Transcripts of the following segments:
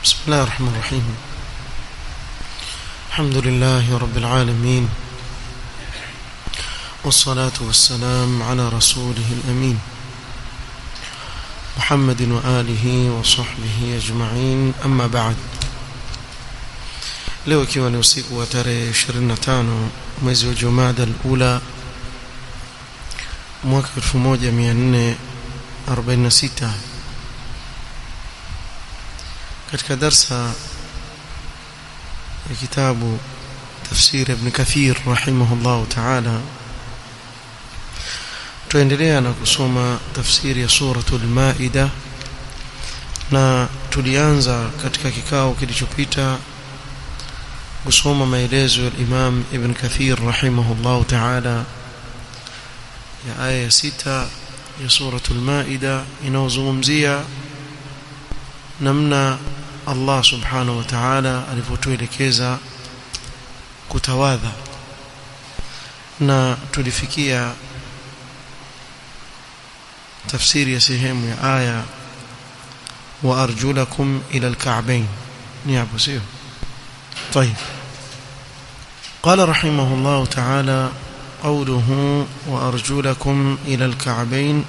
بسم الله الرحمن الرحيم. الحمد لله رب العالمين، والصلاة والسلام على رسوله الأمين محمد وآله وصحبه أجمعين. أما بعد، leo ikiwa ni usiku wa tarehe 25 mwezi wa Jumada al-Ula mwaka 1446, katika darsa ya kitabu tafsir Ibn Kathir rahimahullah ta'ala, tuendelea na kusoma tafsiri ya suratul Maida, na tulianza katika kikao kilichopita kusoma maelezo ya Imam Ibn Kathir rahimahullah ta'ala ya aya 6 ya suratul Maida inayozungumzia namna Allah subhanahu wa ta'ala alivyotuelekeza kutawadha, na tulifikia tafsiri ya sehemu ya aya wa arjulakum ila al-ka'bayn. ni hapo sio? طيب. قال رحمه الله تعالى: قوله وأرجلكم إلى الكعبين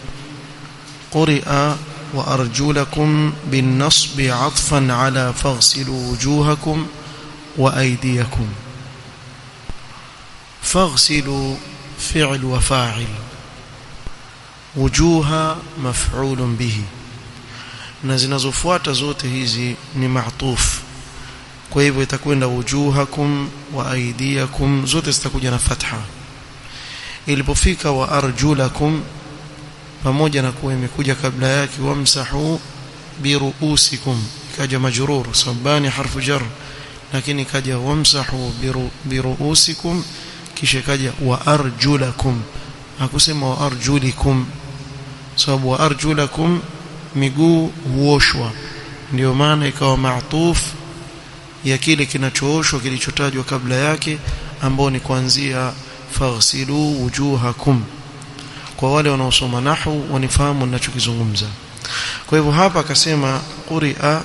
قرئ وأرجلكم بالنصب عطفا على فاغسلوا وجوهكم وأيديكم. فاغسلوا فعل وفاعل، وجوه مفعول به، na zinazofuata zote hizi ni ma'tuf. Kwa hivyo itakwenda wujuhakum wa aydiyakum, zote zitakuja na fatha. Ilipofika wa arjulakum, pamoja na kuwa imekuja kabla yake wamsahu biruusikum, kaja majrur sabani harfu jar, lakini kaja wamsahu biruusikum, kisha kaja wa arjulakum. Hakusema wa arjulikum, sababu wa arjulakum miguu huoshwa, ndio maana ikawa ma'tuf ya kile kinachooshwa kilichotajwa kabla yake, ambao ni kuanzia faghsilu wujuhakum. Kwa wale wanaosoma nahwu wanifahamu ninachokizungumza. Kwa hivyo hapa akasema quri'a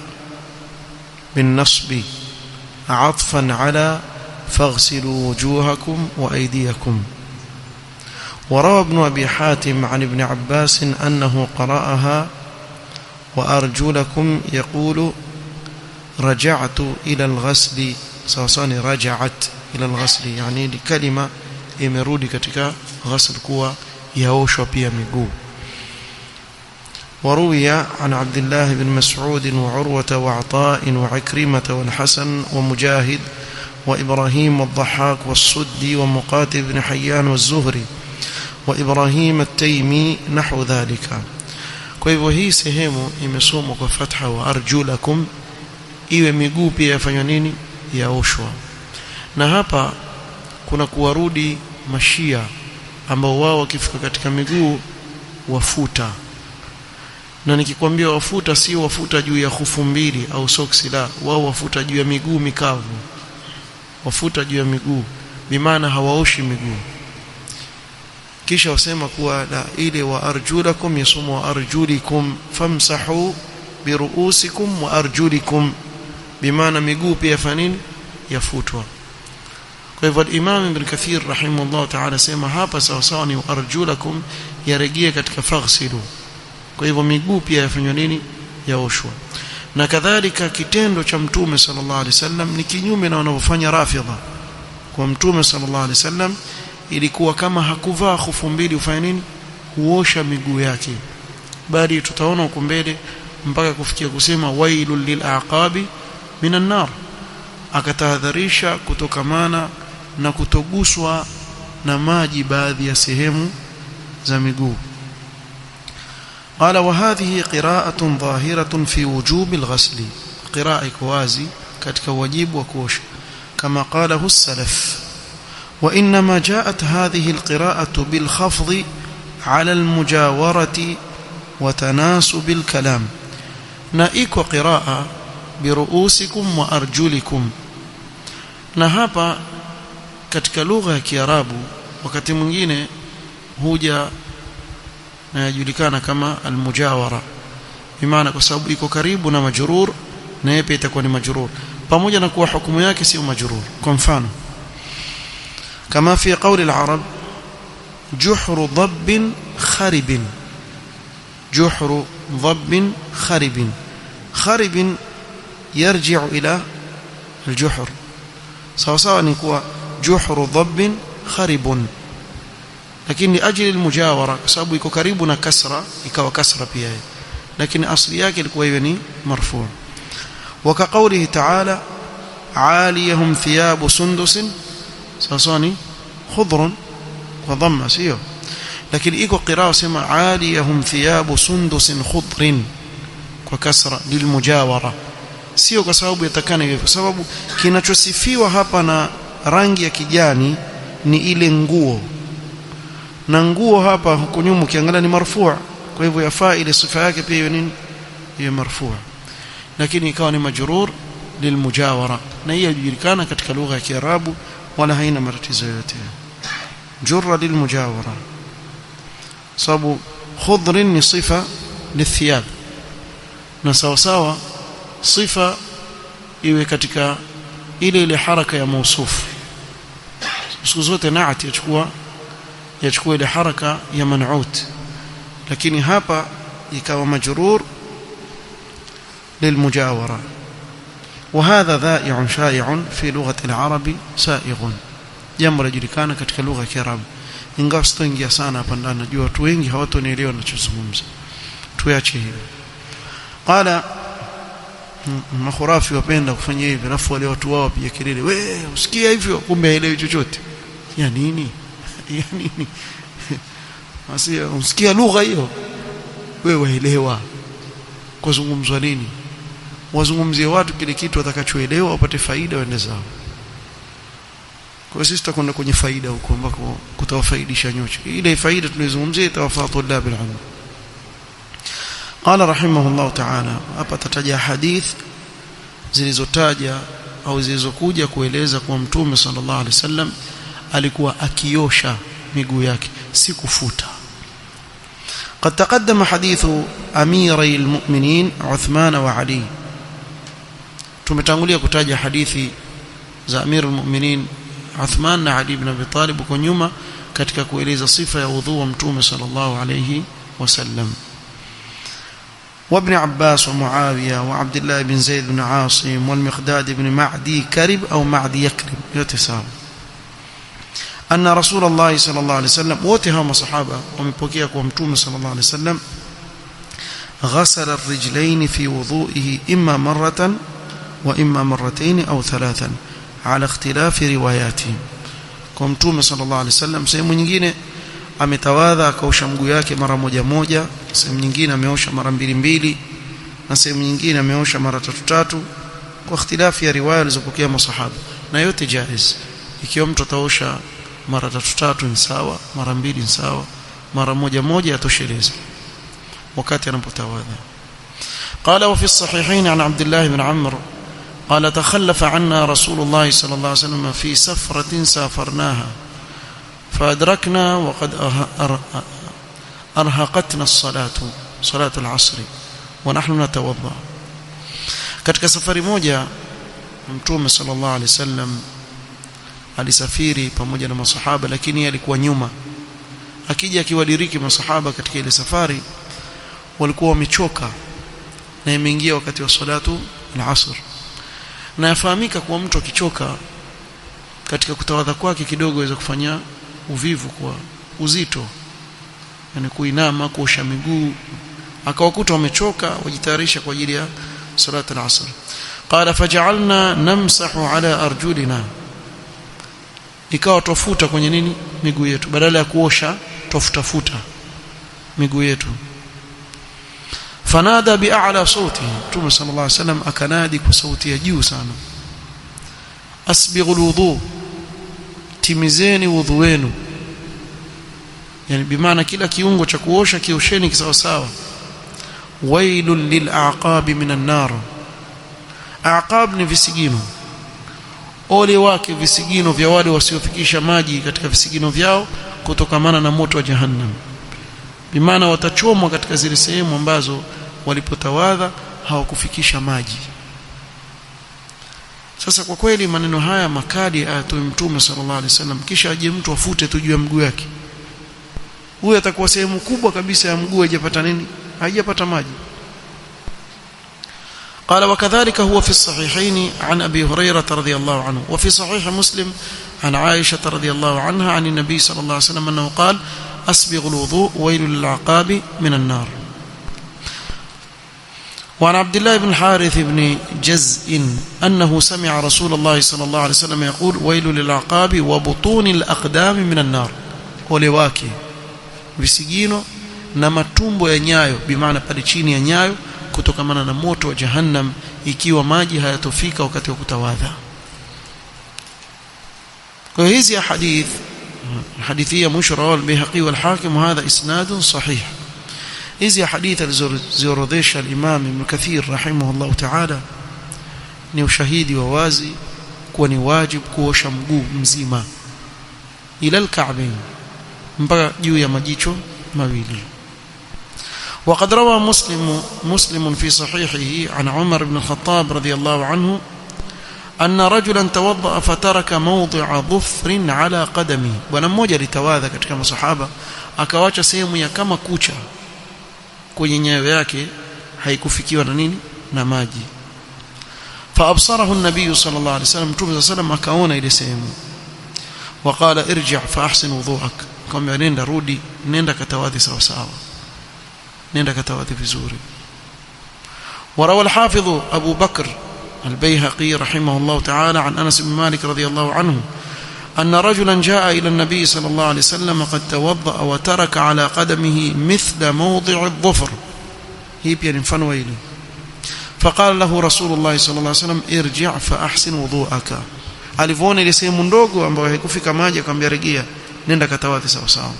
bin nasbi atfan ala faghsilu wujuhakum wa aydiyakum. وروى ابن أبي حاتم عن ابن عباس أنه قرأها وأرجلكم يقول رجعت إلى الغسل، سواساني رجعت إلى الغسل، يعني لكلمة imerudi katika ghasl kuwa yaoshwa pia miguu. وروي عن عبد الله بن مسعود وعروة وعطاء وعكرمة والحسن ومجاهد وإبراهيم والضحاك والسدي ومقاتل بن حيان والزهري وإبراهيم التيمي نحو ذلك. kwa hivyo hii sehemu imesomwa kwa fatha wa arjulakum, iwe miguu pia yafanywa nini? Yaoshwa. Na hapa kuna kuwarudi mashia ambao wao wakifika katika miguu wafuta. Na nikikwambia wafuta, si wafuta juu ya khufu mbili au soksi, la, wao wafuta juu ya miguu mikavu. Wafuta juu ya miguu bimaana hawaoshi miguu. Kisha wasema kuwa la, ile wa arjulakum yasumu wa arjulikum famsahu biruusikum wa arjulikum, bimaana miguu pia fanini yafutwa. Kwa hivyo Imam Ibn Kathir rahimahullah ta'ala sema hapa sawa sawa ni arjulakum yarejea katika faghsilu. Kwa hivyo miguu pia yafanywa nini? Yaoshwa. Na kadhalika kitendo cha Mtume sallallahu alaihi wasallam ni kinyume na wanavyofanya Rafidha. Kwa Mtume sallallahu alaihi wasallam ilikuwa kama hakuvaa khufu mbili ufanye nini? Huosha miguu yake. Bali tutaona huko mbele mpaka kufikia kusema wailul lil'aqabi minan nar, akatahadharisha kutokamana na kutoguswa na maji baadhi ya sehemu za miguu. قال وهذه قراءة ظاهرة في وجوب الغسل، قراءة كوازي katika wajibu wa kuosha kama قاله السلف. وإنما جاءت هذه القراءة بالخفض على المجاورة وتناسب الكلام، na iko قراءة biruusikum wa arjulikum. Na hapa katika lugha ya Kiarabu wakati mwingine huja na yajulikana kama almujawara, bimaana kwa sababu iko karibu na majrur na yeye pia itakuwa ni majrur pamoja na kuwa hukumu yake sio majrur. Kwa mfano kama fi qawli al-arab juhru dhabb kharib, juhru dhabb kharib, kharib yarji'u ila al-juhr, sawa sawa ni kuwa juhru dhabb kharibun, lakini ajili al-mujawara kwa sababu iko karibu na kasra ikawa kasra pia, lakini asli yake ilikuwa hiyo ni marfu'. وكقوله تعالى عاليهم ثياب سندس ساسوني خضر وضم سيو، لكن iko قراءه سما عاليهم ثياب سندس خضر وكسر للمجاوره، sio kwa sababu yatakana hivyo, kwa sababu kinachosifiwa hapa na rangi ya kijani ni ile nguo, na nguo hapa huko nyuma ukiangalia ni marfu', kwa hivyo yafaa ile sifa yake pia hiyo nini, hiyo marfu', lakini ikawa ni majrur lilmujawara, na hiyo inajulikana katika lugha ya Kiarabu wala haina matatizo yote. Jurra lilmujawara sababu khudr ni sifa lithiyab, na sawa sawa sifa iwe katika ile haraka ya mausuf, siku zote naat yachukua ile haraka ya man'ut, lakini hapa ikawa majrur للمجاورة. وهذا ذائع شائع في لغة العرب سائغ، jambo lajulikana katika lugha ya Kiarabu, ingawa sitoingia sana hapa ndani, najua watu wengi hawatonielewa ninachozungumza, tuache hilo. Qala makhurafi wapenda kufanya hivi, alafu wale watu wao pia kelele, wewe usikia hivyo, kumbe haelewi chochote. Ya nini? Ya nini? Basi usikia lugha hiyo, wewe waelewa kuzungumzwa nini? Wazungumzie watu kile kitu watakachoelewa, wapate faida waende zao. Kwa sisi tutakwenda kwenye faida huko ambako kutawafaidisha nyote. Ile faida tunayozungumzia itawafaa tulab al-ilm. Qala rahimahullah ta'ala, hapa tataja hadith zilizotaja au zilizokuja kueleza kwa Mtume sallallahu alaihi wasallam alikuwa akiosha miguu yake, si kufuta. قد تقدم حديث أميري المؤمنين عثمان وعلي، tumetangulia kutaja hadithi za Amirul Mu'minin Uthman na Ali ibn Abi Talib kwa nyuma katika kueleza sifa ya udhu wa Mtume sallallahu alayhi wasallam. وابن عباس ومعاوية وعبد الله بن زيد بن عاصم والمقداد بن معدي كرب أو معدي يكرب يتساوي أن رسول الله صلى الله عليه وسلم وتهم صحابة ومبكيا ومتوم صلى الله عليه وسلم غسل الرجلين في وضوئه إما مرة وإما مرتين أو ثلاثا على اختلاف رواياتهم. ومتوم صلى الله عليه وسلم sehemu nyingine ametawadha akaosha mguu yake mara moja moja, sehemu nyingine ameosha mara mbili mbili, na sehemu nyingine ameosha mara tatu tatu, kwa ikhtilafi ya riwaya zilizopokea masahaba, na yote jaiz. Ikiwa mtu ataosha mara tatu tatu ni sawa, mara mbili ni sawa, mara moja moja atosheleza wakati anapotawadha. Qala wa fi as-sahihayn an Abdullah ibn Amr qala takhallafa anna Rasulullah sallallahu alayhi wasallam fi safratin safarnaha فأدركنا وقد أرهقتنا صلاة العصر ونحن نتوضأ. katika safari moja Mtume sallallahu alaihi wasallam alisafiri pamoja na masahaba, lakini alikuwa nyuma. Akija akiwadiriki masahaba katika ile safari, walikuwa wamechoka na imeingia wakati wa salatu al-asr, na yafahamika kuwa mtu akichoka katika kutawadha kwake kidogo aweza kufanya uvivu kwa uzito, yani kuinama, kuosha miguu, akawakuta wamechoka, wajitayarisha kwa ajili ya salat al-asr. Qala faj'alna namsahu ala arjulina, ikawa tofuta kwenye nini, miguu yetu, badala ya kuosha tofutafuta miguu yetu. Fanada bi'ala sauti, Mtume sallallahu alaihi wasallam akanadi kwa sauti ya juu sana, asbighul wudu, timizeni wudhu wenu, yani bimaana kila kiungo cha kuosha kiosheni kisawa sawa. Wailul lil'aqab minan nar, aqab ni visigino, ole wake visigino vya wale wasiofikisha maji katika visigino vyao kutokamana na moto wa jahannam. Bimaana watachomwa katika zile sehemu ambazo walipotawadha hawakufikisha maji, Sasa kwa kweli maneno haya makali ayatoe Mtume sallallahu alaihi wasallam, kisha aje mtu afute tu juu ya mguu wake, huyo atakuwa sehemu kubwa kabisa ya mguu haijapata nini, haijapata maji. قال وكذلك هو في الصحيحين عن أبي هريرة رضي الله عنه، وفي صحيح مسلم عن عائشة رضي الله عنها عن النبي صلى الله عليه وسلم أنه قال أسبغ الوضوء ويل للعقاب من النار. وعن عبد الله بن الحارث بن جزء أنه سمع رسول الله صلى الله عليه وسلم يقول ويل للعقاب وبطون الأقدام من النار، ولواكي visigino na matumbo ya nyayo, bimaana pale chini ya nyayo, kutokamana na moto wa jahannam ikiwa maji hayatofika wakati wa kutawadha. Kwa hizi hadithi ya mwisho rawi al-Baihaqi wal-Hakim, hadha isnad sahih. hizi hadithi alizoorodhesha al-Imam Ibn Kathir rahimahullah ta'ala ni ushahidi wa wazi kuwa ni wajibu kuosha mguu mzima ila al-ka'bayn mpaka juu ya majicho mawili. وقد روى مسلم في صحيحه عن عمر بن الخطاب رضي الله عنه أن رجلا توضأ فترك موضع ظفر على قدمه. bwana mmoja alitawadha katika masahaba akawacha sehemu ya kama kucha kwenye nyayo yake haikufikiwa na nini, na maji. فأبصره النبي صلى الله عليه وسلم, Mtume صلى الله عليه وسلم akaona ile sehemu, وقال ارجع فأحسن وضوءك, kama nenda rudi, nenda katawadhi sawa sawa, nenda katawadhi vizuri. وروى الحافظ أبو بكر البيهقي رحمه الله تعالى عن أنس بن مالك رضي الله عنه أن رجلا جاء إلى النبي صلى الله عليه وسلم قد توضأ وترك على قدمه مثل موضع الظفر, هي pia ni mfano wa ile. فقال له رسول الله صلى الله عليه وسلم ارجع فأحسن وضوءك, alivyoona ile sehemu ndogo ambayo haikufika maji akamwambia rejea, nenda katawadhi sawa sawa.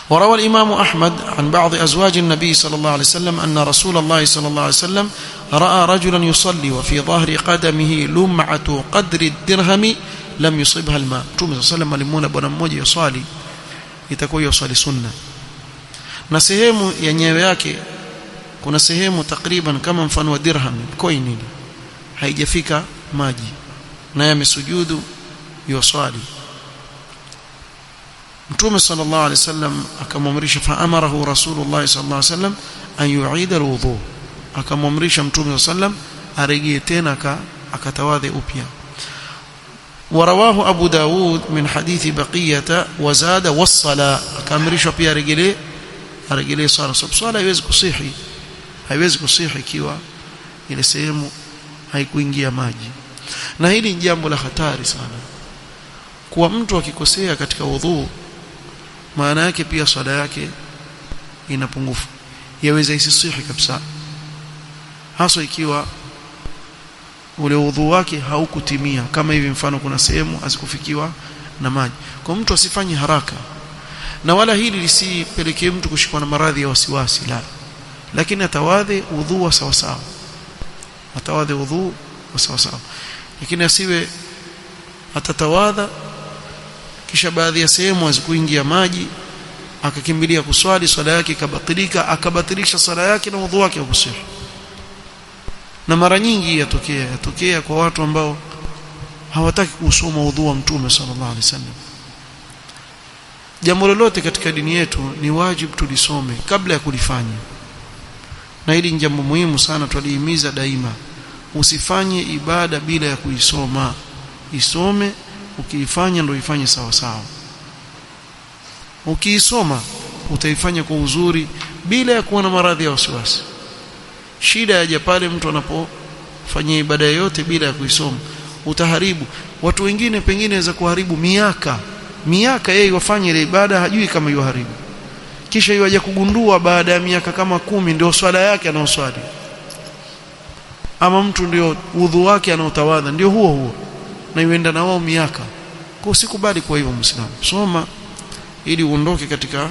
وروى الإمام أحمد عن بعض أزواج النبي صلى الله عليه وسلم أن رسول الله صلى الله عليه وسلم رأى رجلا يصلي وفي ظهر قدمه لمعة قدر الدرهم لم يصبها الماء. Mtume صلى الله عليه وسلم alimuona bwana mmoja yusali, itakuwa yusali sunna, na sehemu ya nyayo yake kuna sehemu takriban kama mfano wa dirham, coin ile haijafika maji, naye amesujudu yusali. Mtume sallallahu alaihi wasallam akamwamrisha, faamarahu Rasulullah sallallahu alaihi wasallam an yu'ida alwudu, akamwamrisha Mtume sallam arejee tena akatawadhe upya. ورواه أبو داود من حديث بقية وزاد والصلاة, akamrishwa pia aregelee swala. Swala haiwezi kusihi ikiwa ile sehemu haikuingia maji, na hili ni jambo la hatari sana. Kwa mtu akikosea katika wudhu, maana yake pia swala yake ina pungufu, yaweza isisihi kabisa, hasa ikiwa ule wudhu wake haukutimia. Kama hivi mfano kuna sehemu hazikufikiwa na maji, kwa mtu asifanye haraka, na wala hili lisipelekee mtu kushikwa na maradhi ya wasiwasi, la, lakini atawadhe wudhu wa sawa sawa, atawadhe wudhu wa sawa sawa, lakini asiwe atatawadha kisha baadhi ya sehemu hazikuingia maji akakimbilia kuswali, swala yake ikabatilika, akabatilisha swala yake na wudhu wake usihi. Na mara nyingi yatokea kwa watu ambao hawataki kusoma wudhu wa Mtume sallallahu alaihi wasallam. Jambo lolote katika dini yetu ni wajibu tulisome kabla ya kulifanya, na hili ni jambo muhimu sana, tulihimiza daima. Usifanye ibada bila ya kuisoma, isome, ukiifanya ndio ifanye sawa sawa. Ukiisoma utaifanya kwa uzuri bila ya kuwa na maradhi ya wasiwasi. Shida yaje pale mtu anapofanya ibada yote bila ya kuisoma, utaharibu. Watu wengine pengine waweza kuharibu miaka yeye wafanye ile ibada hajui kama yuharibu, kisha yaje kugundua baada ya miaka kama 10 ndio swala yake anaoswali, ama mtu ndio udhu wake anaotawadha ndio huo na yuenda na wao miaka. Kwa usikubali kwa hivyo Muislamu, soma ili uondoke katika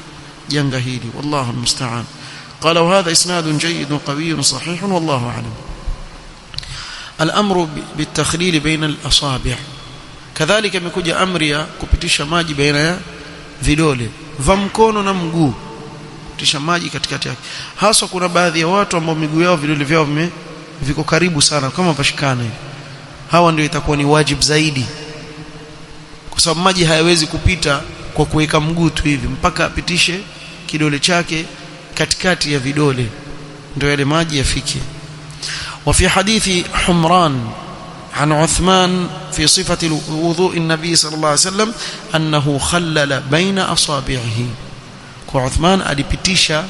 janga hili. Wallahu almusta'an. قال وهذا إسناد جيد وقوي صحيح والله أعلم. الأمر بالتخليل بين الأصابع, كذلك imekuja amri ya kupitisha maji baina ya vidole vya mkono na mguu, kupitisha maji katikati yake. Hasa kuna baadhi ya watu ambao miguu yao vidole vyao viko karibu sana, kama pashikana hivi, hawa ndio itakuwa ni wajibu zaidi, kwa sababu maji hayawezi kupita kwa kuweka mguu tu hivi, mpaka apitishe kidole chake katikati ya vidole ndio yale maji yafike. وفي حديث حمران عن عثمان في صفة وضوء النبي صلى الله عليه وسلم أنه خلل بين أصابعه. وعثمان alipitisha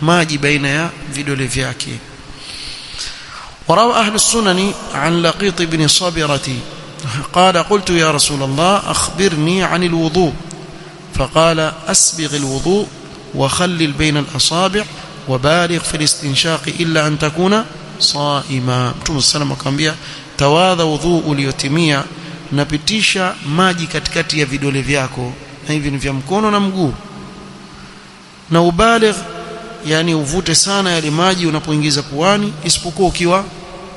maji baina ya vidole vyake. وروى أهل السنن عن لقيط بن صابرة قال قلت يا رسول الله أخبرني عن الوضوء، فقال أسبغ الوضوء وخلل بين الأصابع وبالغ في الاستنشاق إلا أن تكون صائما. Mtume sallam akamwambia tawadha wudhu uliotimia, napitisha maji katikati ya vidole vyako, na hivi ni vya mkono na mguu, na ubaligh, yani uvute sana yale maji unapoingiza puani, isipokuwa ukiwa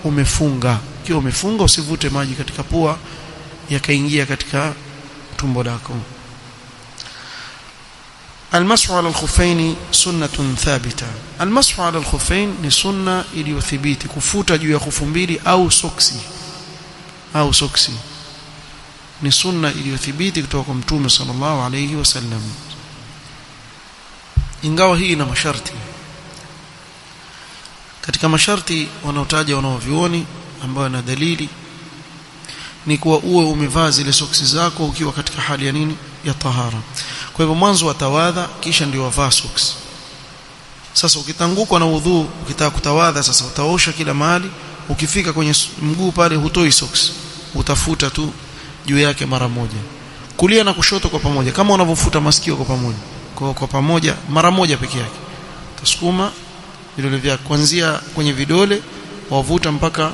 umefunga. Ukiwa umefunga usivute maji katika pua yakaingia katika tumbo lako. المسح على الخفين سنة ثابتة. المسح على الخفين ni sunna iliyothibiti, kufuta juu ya khufu mbili au soksi ni sunna iliyothibiti kutoka kwa Mtume sallallahu alayhi wasallam, ingawa hii ina masharti. Katika masharti wanaotaja wanaovioni ambayo na dalili ni kuwa uwe umevaa zile soksi zako ukiwa katika hali ya nini, ya tahara. Kwa hivyo mwanzo watawadha, kisha ndio wavaa soksi. Sasa ukitangukwa na udhu, ukitaka kutawadha, sasa utaosha kila mahali, ukifika kwenye mguu pale hutoi soksi, utafuta tu juu yake mara moja, kulia na kushoto kwa pamoja, kama unavyofuta masikio kwa pamoja, kwa pamoja mara moja peke yake. Utasukuma vidole vyako kuanzia kwenye vidole wavuta mpaka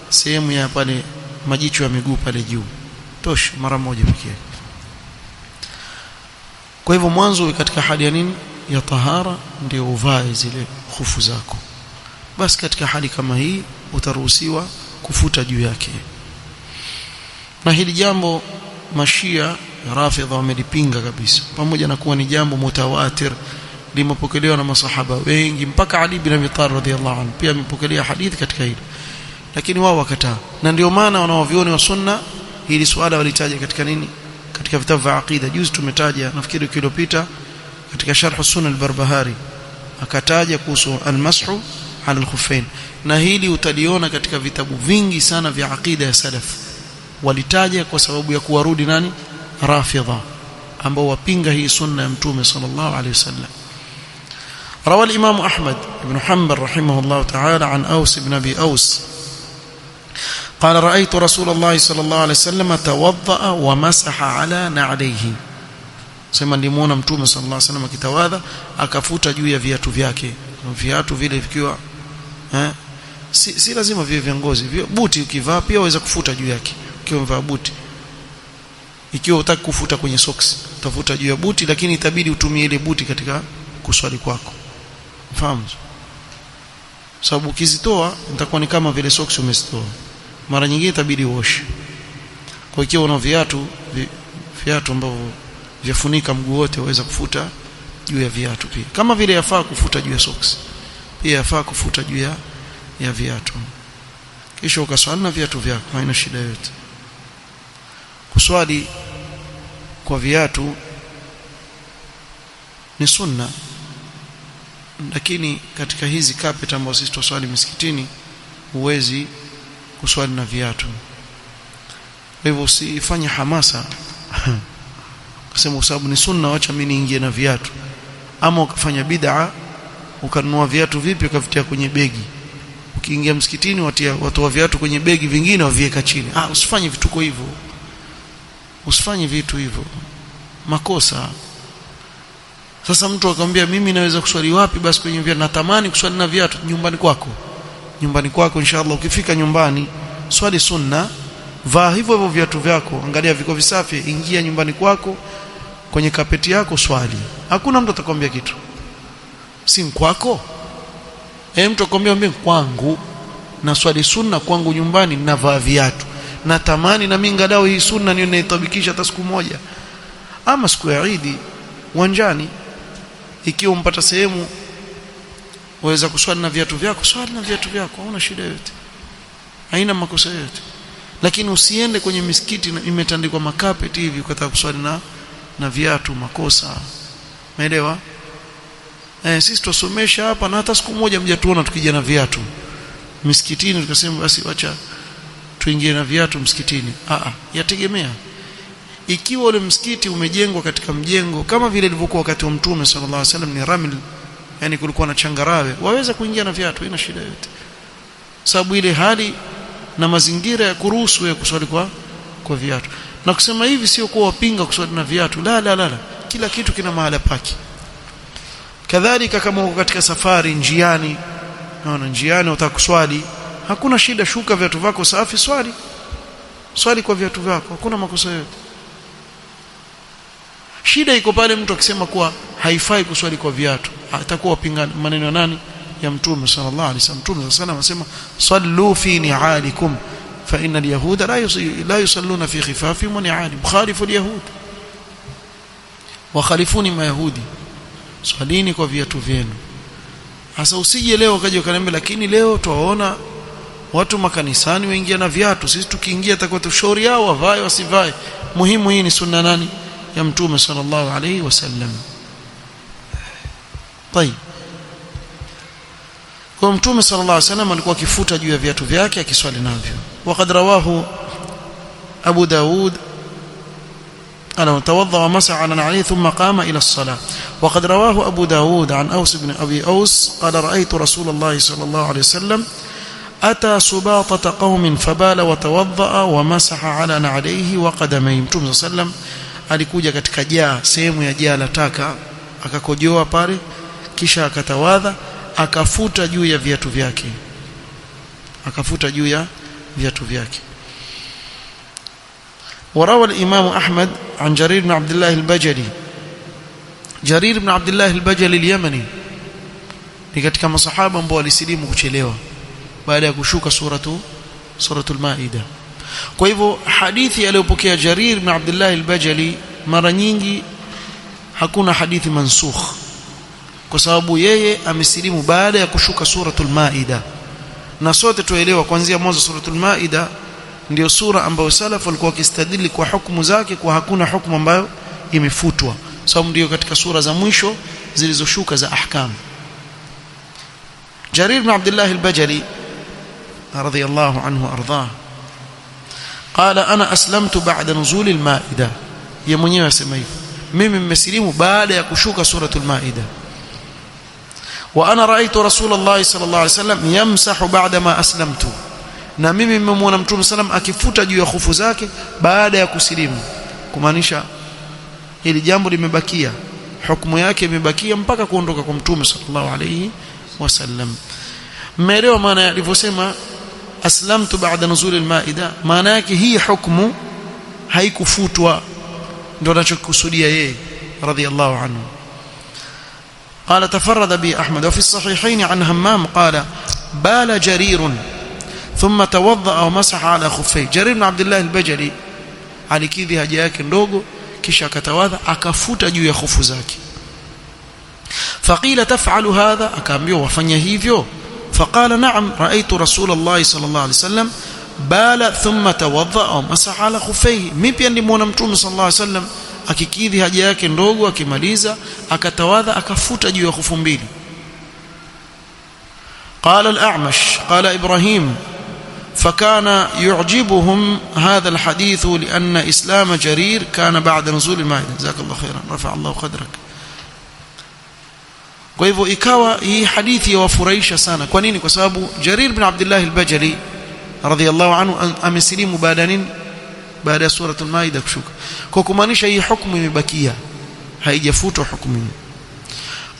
sehemu ya pale majicho ya miguu pale juu, tosha, mara moja peke yake. Kwa hivyo mwanzo katika hali ya nini, ya tahara, ndio uvae zile khufu zako. Basi katika hali kama hii utaruhusiwa kufuta juu yake. Na hili jambo Mashia Rafidha wamelipinga kabisa, pamoja na kuwa ni jambo mutawatir, limepokelewa na masahaba wengi, mpaka Ali bin Abi Talib radhiyallahu anhu pia amepokelea hadithi katika hili, lakini wao wakataa. Na ndio maana wanaovioni wa sunna hili swala walitaja katika nini, katika vitabu vya aqida. Juzi tumetaja, nafikiri kilopita, katika sharh sunna al-Barbahari akataja kuhusu al-mashu ala al-khuffain, na hili utaliona katika vitabu vingi sana vya aqida ya salaf. Walitaja kwa sababu ya kuwarudi nani, Rafidha, ambao wapinga hii sunna ya Mtume sallallahu alayhi wasallam. روى الإمام أحمد بن حنبل رحمه الله تعالى عن أوس بن أبي أوس قال رأيت رسول الله صلى الله عليه وسلم توضأ ومسح على نعليه. sema nimeona Mtume sallallahu alayhi wasallam akitawadha akafuta juu ya viatu vyake. Viatu vile vikiwa si lazima viwe vya ngozi, buti ukivaa pia waweza kufuta juu yake ukiwa umevaa buti. Ikiwa utaki kufuta kwenye socks utafuta juu ya buti, lakini itabidi utumie ile buti katika kuswali kwako, fahamu? Sababu ukizitoa itakuwa ni kama vile socks umezitoa, mara nyingine itabidi uoshe. Kwa hiyo una viatu ambavyo vyafunika mguu wote, waweza kufuta juu ya viatu pia, kama vile yafaa kufuta juu ya socks, pia yafaa kufuta juu ya viatu, kisha ukaswali na viatu vyako, haina shida yote. Kuswali kwa viatu ni sunna, lakini katika hizi carpet ambazo sisi tuswali msikitini huwezi kuswali na viatu. Kwa hivyo usifanye hamasa kusema kwa sababu ni sunna acha mimi niingie na viatu, ama ukafanya bid'a ukanunua viatu vipi ukavitia kwenye begi, ukiingia msikitini watu wa viatu kwenye begi vingine waviweka chini. Usifanye vituko hivyo, usifanye vitu hivyo, makosa. Sasa mtu akamwambia mimi naweza kuswali wapi? Basi kwenye viatu, natamani kuswali na viatu nyumbani kwako inshallah. Ukifika nyumbani swali sunna, vaa hivyo viatu vyako, angalia viko visafi, ingia nyumbani kwako kwenye kapeti yako swali. Hakuna mtu atakwambia kitu, si kwako. Mtu akwambia mimi kwangu na swali sunna kwangu nyumbani na vaa viatu, natamani na mimi ngadao hii sunna nione naitabikisha hata siku moja. Ama siku ya Eid uwanjani, ikiwa umpata sehemu waweza kuswali na viatu vyako, swali na viatu vyako, hauna shida yote, haina makosa yote. lakini usiende kwenye misikiti imetandikwa makapeti hivi ukataka kuswali na viatu, makosa. Umeelewa? Sisi tusomesha hapa na hata siku moja mjatuona tukija na viatu msikitini tukasema basi acha tuingie na viatu msikitini. Yategemea. Ikiwa ule msikiti umejengwa katika mjengo kama vile ilivyokuwa wakati wa Mtume sallallahu alaihi wasallam, ni ramil, yani kulikuwa na changarawe, waweza kuingia na viatu, haina shida yote, sababu ile hali na mazingira ya kuruhusu wewe kuswali kwa viatu. Na kusema hivi sio kwa wapinga kuswali na viatu, la, kila kitu kina mahala pake. Kadhalika kama uko katika safari njiani, naona njiani utaka kuswali, hakuna shida, shuka viatu vyako safi, swali kwa viatu vyako, hakuna makosa yote. Shida iko pale mtu akisema kuwa haifai kuswali kwa viatu, atakuwa pingana maneno ya nani? Ya Mtume sallallahu alaihi wasallam. Mtume sallallahu alaihi wasallam anasema sallu fi ni'alikum fa inna al-yahuda la yusalluna fi khifafihim wa ni'alihim, khalifu al-yahud wa khalifuni mayahudi, swalini kwa viatu vyenu. Sasa usije leo kaje ukaniambia lakini leo tuwaona watu makanisani waingia na viatu, sisi tukiingia atakuwa tushauri yao wavae wasivae. Muhimu hii ni sunna nani? Ya Mtume sallallahu alayhi wasallam. طيب, kwa Mtume sallallahu alayhi wasallam alikuwa akifuta juu ya viatu vyake akiswali navyo. Waqad rawahu Abu Daud أنه توضأ ومسح على نعليه ثم قام إلى الصلاة. وقد رواه أبو داود عن أوس بن أبي أوس قال رأيت رسول الله صلى الله عليه وسلم أتى سباطة قوم فبال وتوضأ ومسح على نعليه وقدميه. Mtume صلى الله عليه وسلم alikuja katika jaa, sehemu ya jaa la taka, akakojoa pale, kisha akatawadha, akafuta juu ya viatu vyake. وروى الإمام أحمد عن جرير بن عبد الله البجلي. جرير بن عبد الله البجلي اليمني ni katika masahaba ambao walisilimu kuchelewa baada ya kushuka suratul Maida. Kwa hivyo hadithi aliyopokea Jarir ibn Abdullah al-Bajali mara nyingi hakuna hadithi mansukh, kwa sababu yeye amesilimu baada ya kushuka suratul Maida, na sote tuelewa kuanzia mwanzo suratul Maida ndio sura ambayo salaf walikuwa wakistadili kwa hukumu zake, kwa hakuna hukumu ambayo imefutwa, sababu ndio katika sura za mwisho zilizoshuka za ahkam. Jarir ibn Abdullah al-Bajali radiyallahu anhu ardah qala ana aslamtu ba'da nuzul al-Maida. Yeye mwenyewe asema hivi, mimi nimesilimu baada ya kushuka suratul Maida. Wa ana ra'aytu Rasulullah sallallahu alayhi wasallam yamsahu ba'da ma aslamtu, na mimi nimemwona Mtume sallam akifuta juu ya khufu zake baada ya kusilimu, kumaanisha hili jambo limebakia, hukumu yake imebakia mpaka kuondoka kwa Mtume sallallahu alayhi wasallam. Mmeelewa maana alivyosema aslamtu ba'da nuzul al-Maida? Maana yake hii hukumu haikufutwa, ndio anachokusudia yeye radiyallahu anhu. قال تفرد به أحمد وفي الصحيحين عن همام قال بال جرير ثم توضأ ومسح على خفيه. Jarir ibn Abdullah al-Bajali alikidhi haja yake ndogo kisha akatawadha akafuta juu ya khufu zake. فقيل تفعل هذا, akaambiwa wafanya hivyo. فقال نعم رأيت رسول الله صلى الله عليه وسلم بال ثم توضأ ومسح على خفيه. mimi pia nimeona Mtume sallallahu alayhi wasallam akikidhi haja yake ndogo, akimaliza akatawadha akafuta juu ya khufu mbili. قال الأعمش قال إبراهيم فكان يعجبهم هذا الحديث لأن إسلام جرير كان بعد نزول المائدة. جزاك الله خيرا رفع الله قدرك. Kwa hivyo ikawa hii hadithi yawafurahisha sana. Kwa nini? Kwa sababu Jarir ibn Abdullah al-Bajali radhiyallahu anhu amesilimu baada nini? Baada ya suratul Maida kushuka, kwa kumaanisha hii hukumu imebakia, haijafutwa hukumu.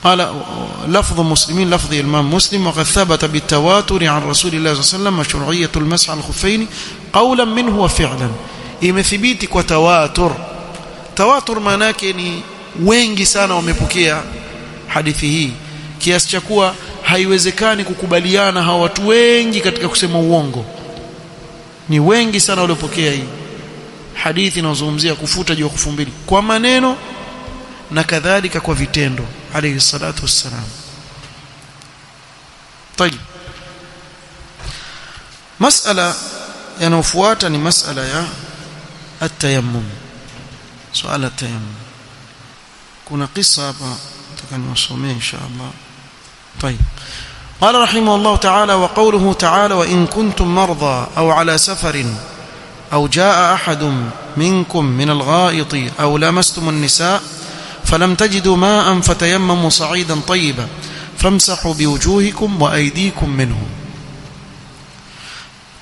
قال لفظ مسلمين لفظ الإمام مسلم وقد ثبت بالتواتر عن رسول الله صلى الله عليه وسلم مشروعية المسح على الخفين قولا منه وفعلا. imethibiti kwa tawatur. Tawatur maana yake ni wengi sana wamepokea hadithi hii kiasi cha kuwa haiwezekani kukubaliana hawa watu wengi katika kusema uongo. Ni wengi sana waliopokea hii hadithi inayozungumzia kufuta juu ya khufu mbili kwa maneno na kadhalika kwa vitendo alayhi salatu wassalam. طيب, مسألة yanayofuata ni masala ya at-tayammum. Swala at-tayammum, kuna kisa hapa tutakaniwasomea inshallah. طيب. قال رحمه الله تعالى: وقوله تعالى: وإن كنتم مرضى أو على سفر أو جاء أحد منكم من الغائط أو لمستم النساء فلم تجدوا ماء فتيمموا صعيدا طيبا فامسحوا بوجوهكم وأيديكم منه.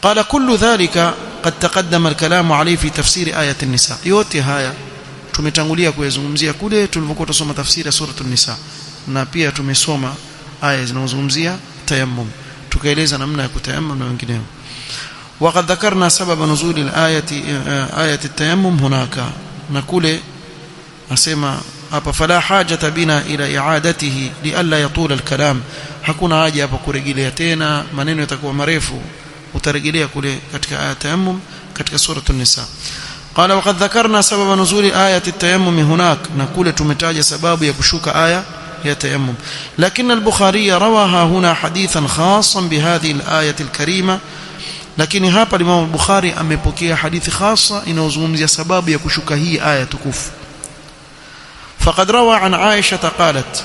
قال: كل ذلك قد تقدم الكلام عليه في تفسير آية النساء. yote haya tumetangulia kuyazungumzia kule tulipokuwa tusoma tafsiri ya sura an-Nisa, na pia tumesoma aya zinazozungumzia tayammum, tukaeleza namna ya kutayammum na wengineo. وقد ذكرنا سبب نزول آية التيمم هناك, na kule nasema hapa: فلا حاجة بنا إلى إعادته لئلا يطول الكلام. hakuna haja hapa kurejelea tena, maneno yatakuwa marefu, utarejelea kule katika aya tayammum katika sura an-Nisa. قال: وقد ذكرنا سبب نزول آية التيمم هناك, na kule tumetaja sababu ya kushuka aya ya tayammum. لكن البخاري رواها هنا حديثا خاصا بهذه الآية الكريمة, lakini hapa Imam al-Bukhari amepokea hadithi khasa inayozungumzia sababu ya kushuka hii aya tukufu. فقد روى عن عائشة قالت: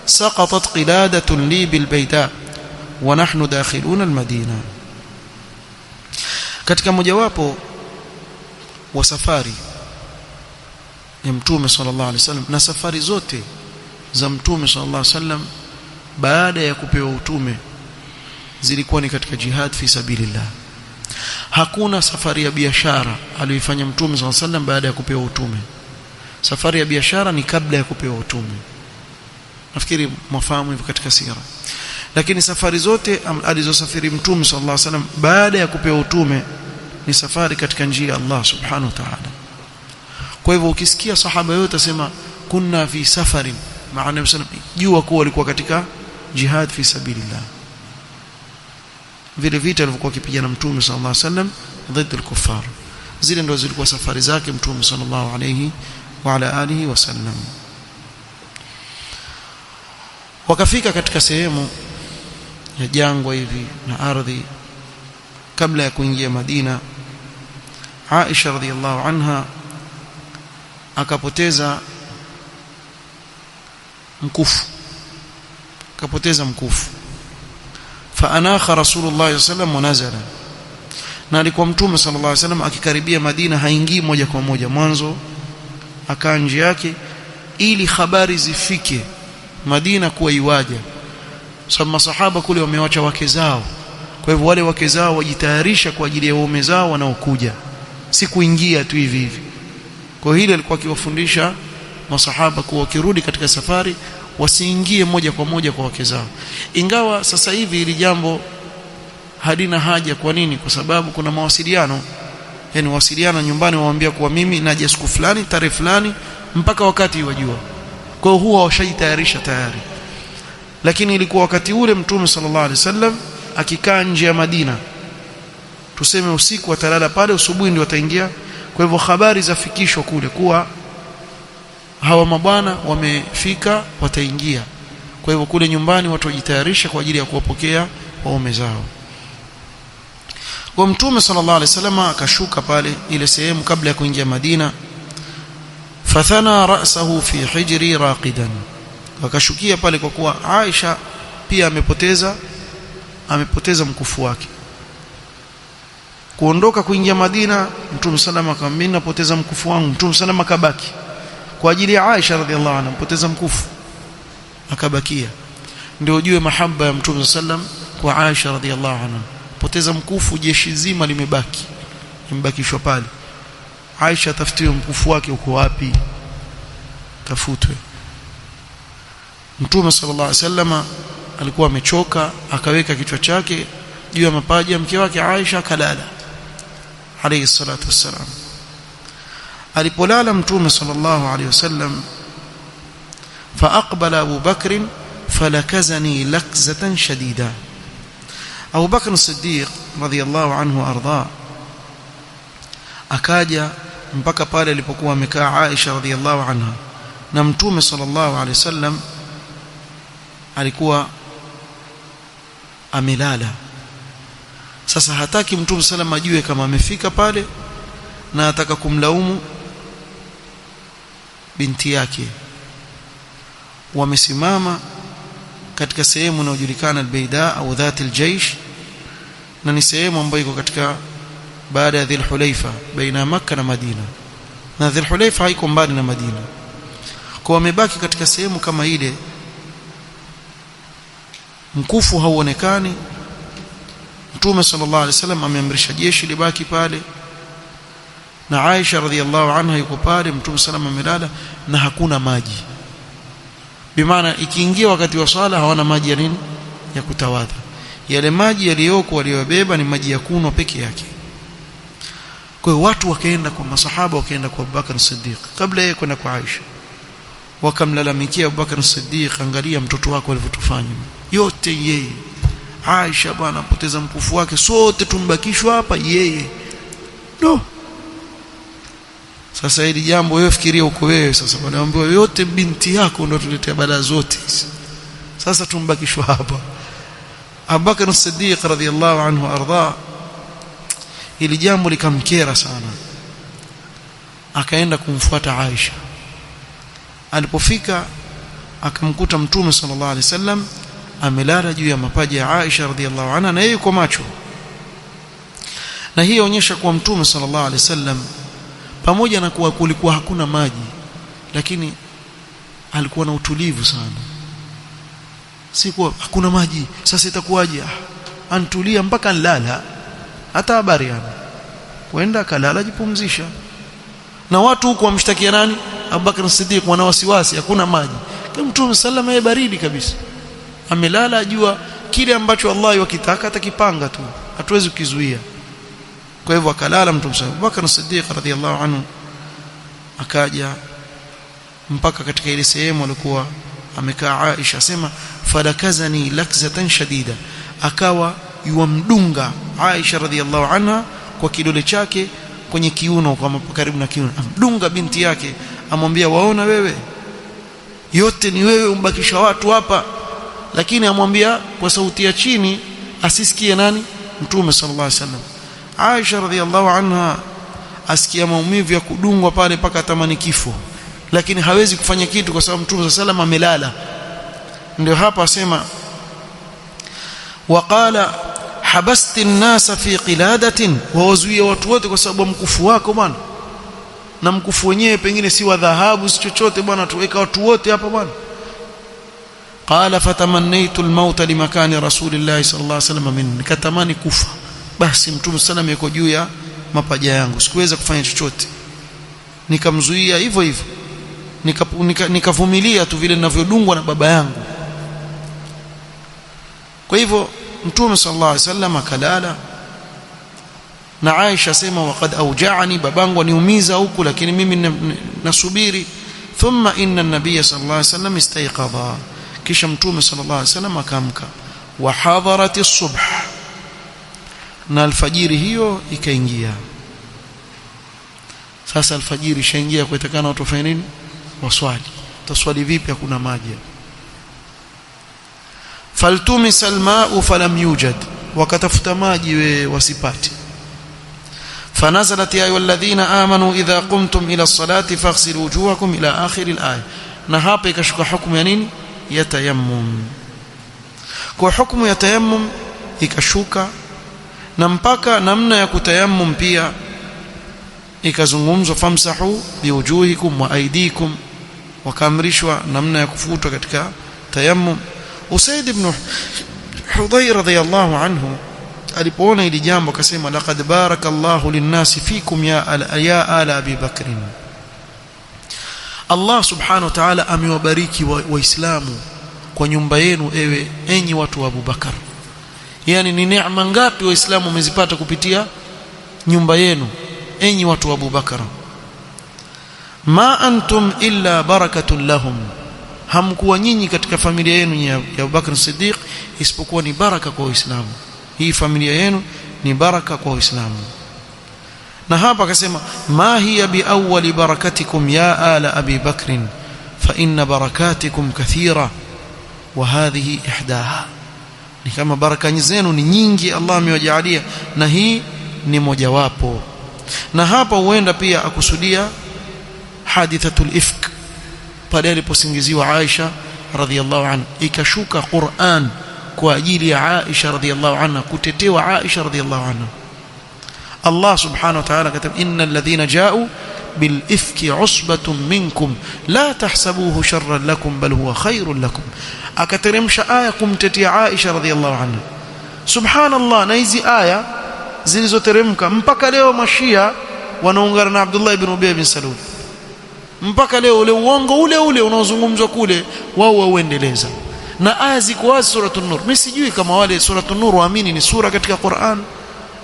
سقطت قلادة لي بالبيداء ونحن داخلون المدينة. katika mojawapo wa safari ya Mtume sallallahu alaihi wasallam, na safari zote za Mtume sallallahu alaihi wasallam baada ya kupewa utume zilikuwa ni katika jihad fi sabilillah. hakuna safari ya biashara aliyofanya Mtume sallallahu alaihi wasallam baada ya kupewa utume. Safari ya biashara ni kabla ya kupewa utume, nafikiri mwafahamu hivyo katika sira. Lakini safari zote alizosafiri Mtume sallallahu alaihi wasallam baada ya kupewa utume ni safari katika njia ya Allah subhanahu wa ta'ala. Kwa hivyo ukisikia sahaba yote asema kunna fi safarin, maana msana jua kuwa walikuwa katika jihad fi sabilillah. Vile vita alivyokuwa akipigana Mtume sallallahu alaihi wasallam dhidi al-kuffar, zile ndio zilikuwa safari zake Mtume sallallahu alaihi wa ala alihi wasallam. Wakafika katika sehemu ya jangwa hivi na ardhi kabla ya kuingia Madina. Aisha radhiallahu anha akapoteza mkufu, faanakha Rasulullah sallallahu alaihi wasallam wanazala, na alikuwa Mtume sallallahu alaihi wasallam akikaribia Madina haingii moja kwa moja, mwanzo akaa nje yake ili habari zifike Madina kuwa iwaja. Sababu masahaba kule wamewacha wake zao, kwa hivyo wale wake zao wajitayarisha kwa ajili ya waume zao wanaokuja, si kuingia tu hivi hivi. Kwa hili alikuwa akiwafundisha masahaba kuwa wakirudi katika safari wasiingie moja kwa moja kwa wake zao. Ingawa sasa hivi hili jambo halina haja. Kwa nini? Kwa sababu kuna mawasiliano, yani wasiliana nyumbani, waambia kuwa mimi naja siku fulani tarehe fulani, mpaka wakati wajua. Kwa hiyo huwa washajitayarisha tayari. Lakini ilikuwa wakati ule Mtume sallallahu alaihi wasallam akikaa nje ya Madina, tuseme usiku atalala pale, asubuhi ndio wataingia. Kwa hivyo habari zafikishwa kule kuwa hawa mabwana wamefika, wataingia. Kwa hivyo kule nyumbani watu wajitayarisha kwa ajili ya kuwapokea waume zao. Kwa Mtume sallallahu alaihi wasallam akashuka pale ile sehemu kabla ya kuingia Madina. Fathana ra'sahu fi hijri raqidan, akashukia pale kwa kuwa Aisha pia amepoteza mkufu wake. Kuondoka kuingia Madina, Mtume sallallahu akamwambia mimi napoteza mkufu wangu. Mtume sallallahu akabaki kwa ajili ya Aisha radhiallahu anha, mpoteza mkufu akabakia. Ndio ujue mahaba ya Mtume sallallahu kwa Aisha radhiallahu anha. Poteza mkufu, jeshi zima limebakishwa pale. Aisha tafutiwe mkufu wake uko wapi, tafutwe. Mtume sallallahu alaihi wasallam alikuwa amechoka, akaweka kichwa chake juu ya mapaja ya mke wake Aisha, kalala alayhi salatu wassalam. Alipolala Mtume sallallahu alaihi wasallam, fa aqbala Abu Bakr falakazani lakzatan shadida. Abu Bakr as-Siddiq radhiyallahu anhu arda akaja mpaka pale alipokuwa amekaa Aisha radhiyallahu anha, na Mtume sallallahu alaihi wasallam alikuwa amelala. Sasa hataki Mtume sallam ajue kama amefika pale, na ataka kumlaumu binti yake. Wamesimama katika sehemu inayojulikana al-Bayda au Dhat al-Jaysh, na ni sehemu ambayo iko katika baada ya Dhul Hulaifa baina Makkah na Madina, na Dhul Hulaifa haiko mbali na Madina. Kwa wamebaki katika sehemu kama ile, mkufu hauonekani. Mtume sallallahu alaihi wasallam ameamrisha jeshi libaki pale, na Aisha radhiallahu anha yuko pale. Mtume sallallahu amelala na hakuna maji, bimaana ikiingia wakati wa swala hawana maji ya nini, ya kutawadha. Yale maji yaliyoko waliyobeba ni maji ya kunywa peke yake. Kwa hiyo watu wakaenda kwa masahaba, wakaenda kwa Abubakar Siddiq kabla yeye kwenda kwa Aisha, wakamlalamikia Abubakar Siddiq, angalia mtoto wako alivyotufanya yote yeye. Aisha bwana poteza mkufu wake, sote tumbakishwa hapa yeye. No. Sasa hili jambo wewe fikiria uko wewe sasa, wanaambiwa yote binti yako ndio tuletea balaa zote. Sasa tumbakishwa hapa. Abubakar Siddiq radhiyallahu anhu arda, hili jambo likamkera sana, akaenda kumfuata Aisha. Alipofika akamkuta Mtume sallallahu alaihi wasallam amelala juu ya mapaja ya Aisha radhiallahu anha, na yeye yuko macho. Na hii inaonyesha kuwa Mtume sallallahu alaihi wasallam pamoja na kuwa kulikuwa hakuna maji, lakini alikuwa na utulivu sana. Si kuwa hakuna maji sasa itakuwaje, antulia mpaka nlala, hata habari yana kwenda kalala jipumzisha. Na watu huko wamshtakia nani? Abubakar Siddiq, wana wasiwasi hakuna maji. Kwa Mtume sallallahu alayhi baridi kabisa, amelala, ajua kile ambacho Allah yakitaka atakipanga tu, hatuwezi kukizuia. Kwa hivyo akalala Mtume sallallahu. Abubakar Siddiq radhiyallahu anhu akaja mpaka katika ile sehemu alikuwa amekaa Aisha, sema falakazani lakzatan shadida, akawa yuamdunga Aisha radhiyallahu anha kwa kidole chake kwenye kiuno, kwa karibu na kiuno, amdunga binti yake, amwambia waona wewe yote ni wewe umbakisha watu hapa. Lakini amwambia kwa sauti ya chini asisikie nani? Mtume sallallahu alaihi wasallam. Aisha radhiyallahu anha asikia maumivu ya kudungwa pale mpaka atamani kifo, lakini hawezi kufanya kitu kwa sababu Mtume sallallahu alaihi wasallam amelala. Ndio hapa asema waqala habasti an-nasa fi qiladatin, wawazuia watu wote kwa sababu mkufu wako bwana, na mkufu wenyewe pengine si wa dhahabu si chochote bwana, tuweka watu wote hapa bwana. Qala fatamannaytu al-maut limakani rasulillahi sallallahu alaihi wasallam minni, nikatamani kufa, basi Mtume sallallahu yuko juu ya mapaja yangu, sikuweza kufanya chochote, nikamzuia hivyo hivyo, nikavumilia tu vile ninavyodungwa na baba yangu. Kwa hivyo Mtume sallallahu alaihi wasallam akalala, na Aisha sema waqad auja'ani, babangu aniumiza huku lakini mimi nasubiri. Thumma inna an-nabiy sallallahu alaihi wasallam istayqadha, kisha Mtume sallallahu alaihi wasallam akaamka. Wa hadarat as-subh, na alfajiri hiyo ikaingia. Sasa alfajiri ishaingia, kuitakana watu wafanye nini? Waswali. Taswali vipi? Hakuna maji. Faltumisa alma'u falam yujad, wakatafuta maji wasipati. Fanazalat ya ayyuhalladhina amanu idha qumtum ila as-salati faghsilu wujuhakum ila akhir al-aya. Na hapa ikashuka hukumu ya nini? Ya tayammum. Kwa hukumu ya tayammum ikashuka, na mpaka namna ya kutayammum pia ikazungumzwa, famsahu biwujuhikum wa aydikum, wakaamrishwa namna ya kufutwa katika tayammum. Usaid ibn Hudayr radhiyallahu anhu alipoona hili jambo akasema laqad barakallahu linnasi fikum ya ala Abi Bakr, Allah subhanahu wa ta'ala amewabariki waislamu kwa nyumba yenu enyi watu wa Abu Bakar. Yani ni neema ngapi waislamu wamezipata kupitia nyumba yenu enyi watu wa Abu Bakar. Ma antum illa barakatun lahum, hamkuwa nyinyi katika familia yenu ya Abu Bakr Siddiq isipokuwa ni baraka kwa waislamu. Hii familia yenu ni baraka kwa waislamu. Na hapa akasema ma hiya bi awwali barakatikum ya ala Abi Bakr fa inna barakatikum kathira wa hadhihi ihdaha. ni kama baraka zenu ni nyingi Allah amewajalia, na hii ni mojawapo. Na hapa huenda pia akusudia hadithatul ifk, pale aliposingiziwa Aisha radhiallahu anha, ikashuka Qur'an kwa ajili ya Aisha radhiallahu anha, kutetewa Aisha radhiallahu anha. Allah subhanahu wa ta'ala katam innal ladhina ja'u bil ifki usbatun minkum la tahsabuhu sharran lakum bal huwa khairun lakum, akateremsha aya kumtetea Aisha radhiallahu anha. Subhanallah, na hizi aya zilizoteremka mpaka leo mashia wanaungana na Abdullah ibn Ubay bin Salul, mpaka leo ule uongo ule ule unaozungumzwa kule wao wauendeleza, na aya ziko wazi suratul Nur. Mimi sijui kama wale suratul Nur waamini ni sura katika Qur'an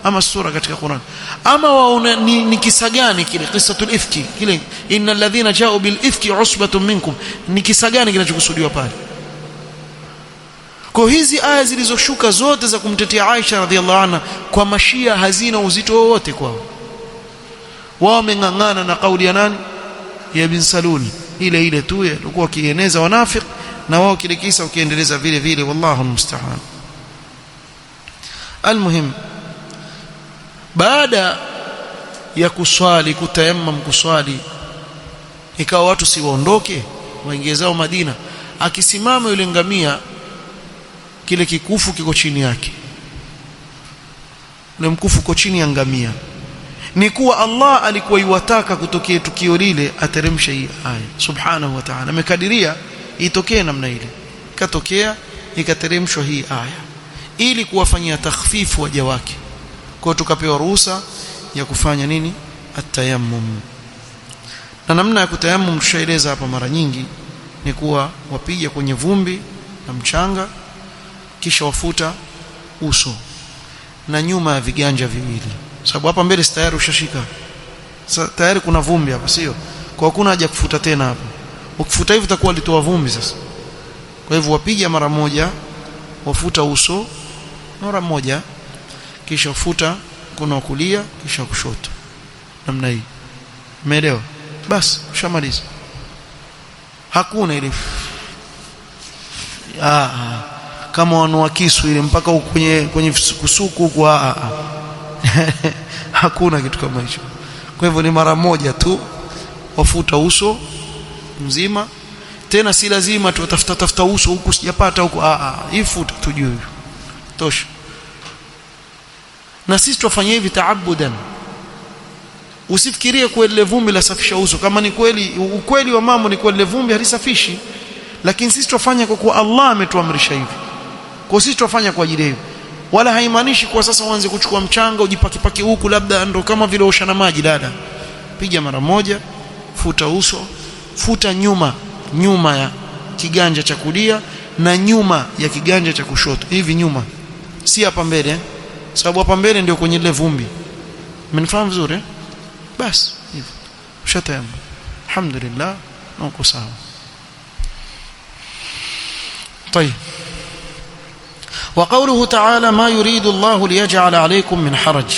ama sura katika Qur'an, ama waona ni kisa gani kile qisatul ifki kile innal ladhina ja'u bil ifki usbatun minkum, ni kisa gani kinachokusudiwa pale? Kwa hizi aya zilizoshuka zote za kumtetea Aisha radhiallahu anha kwa mashia hazina uzito wowote kwao. Wao wameng'ang'ana na kauli ya nani? Ya bin Salul, ile ile tu walikuwa wakieneza wanafiki, na wao kile kisa ukiendeleza vile vile. Wallahu almusta'an. Almuhim, baada ya kuswali, kutayammam kuswali, ikawa watu si waondoke waingie zao Madina. Akisimama yule ngamia, kile kikufu kiko chini yake, ule mkufu uko chini ya ngamia. Ni kuwa Allah alikuwa yuwataka kutokea tukio lile ateremshe hii aya subhanahu wa ta'ala, amekadiria itokee namna ile, ikatokea ikateremshwa hii aya ili kuwafanyia takhfifu waja wake. Kwa tukapewa ruhusa ya kufanya nini? At-tayammum. Na namna ya kutayammum tushaeleza hapa mara nyingi, ni kuwa wapiga kwenye vumbi na mchanga, kisha wafuta uso na nyuma ya viganja viwili, sababu hapa mbele tayari ushashika, tayari kuna vumbi hapa, sio? Kwa hakuna haja kufuta tena hapo. Ukifuta hivi utakuwa litoa vumbi sasa. Kwa hivyo wapiga mara moja, wafuta uso mara moja, kisha wafuta mkono wa kulia, kisha kushoto, namna hii. Umeelewa? Basi ushamaliza. Hakuna ile kama wanua kisu ile mpaka kwenye kusuku kwa hakuna kitu kama hicho. Kwa hivyo ni mara moja tu wafuta uso mzima, tena si lazima tafuta uso huku sijapata huku, ifuta tujue tosha. Na sisi tufanye hivi taabudan, usifikirie kwa ile vumbi la safisha uso. Kama ni kweli, ukweli wa mambo ni kwa ile vumbi halisafishi, lakini sisi tufanye kwa kuwa Allah ametuamrisha hivi. Kwa sisi tufanye kwa ajili hiyo, wala haimaanishi kwa sasa uanze kuchukua mchanga ujipakipaki huku, labda ndo kama vile osha na maji. Dada, piga mara moja, futa uso, futa nyuma ya kiganja cha kulia na nyuma ya kiganja cha kushoto, hivi nyuma, si hapa mbele, sababu hapa mbele ndio kwenye ile vumbi. Mmenifahamu vizuri? Basi hivyo ushatayama, alhamdulillah, na uko sawa. طيب. وقوله تعالى ما يريد الله ليجعل عليكم من حرج،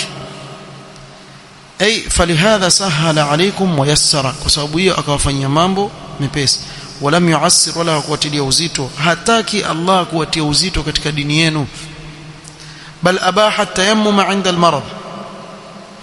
أي فلهذا سهل عليكم ويسر، وسبب hiyo akawafanyia mambo mepesi. Walam yu'assir, wala kuwatia uzito. Hataki Allah kuwatia uzito katika dini yenu. Bal abaha at-tayammum 'inda al-marad,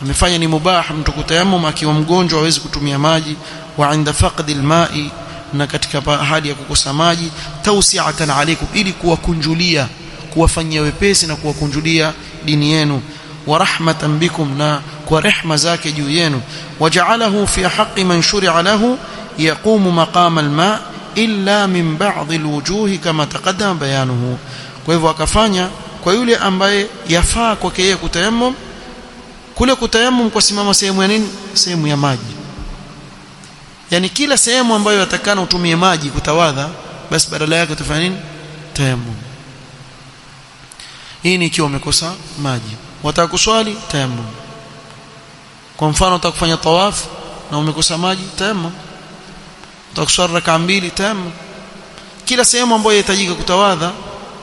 amefanya ni mubah mtu kutayammum akiwa mgonjwa hawezi kutumia maji. Wa 'inda faqdi al-ma'i, na katika hali ya kukosa maji. Tawsi'atan alaykum, ili kuwakunjulia, kuwafanyia wepesi na kuwakunjulia dini yenu. Wa rahmatan bikum, na kwa rehma zake juu yenu. Waja'alahu fi haqqi man shuri'a lahu yaqumu maqama al-ma' illa min ba'd al-wujuh kama taqaddama bayanuhu. Kwa hivyo akafanya kwa yule ambaye yafaa kwake yeye kutayammum, kule kutayammum kwa simama sehemu ya nini? Sehemu ya maji. Yani kila sehemu ambayo yatakana utumie maji kutawadha, basi badala yake utafanya nini? Tayammum. Hii ni ikiwa umekosa maji. Wataka kuswali, tayammum. Kwa mfano utaka kufanya tawaf na umekosa maji, tayammum. Utaka kuswali raka mbili, tayammum. Kila sehemu ambayo yahitajika kutawadha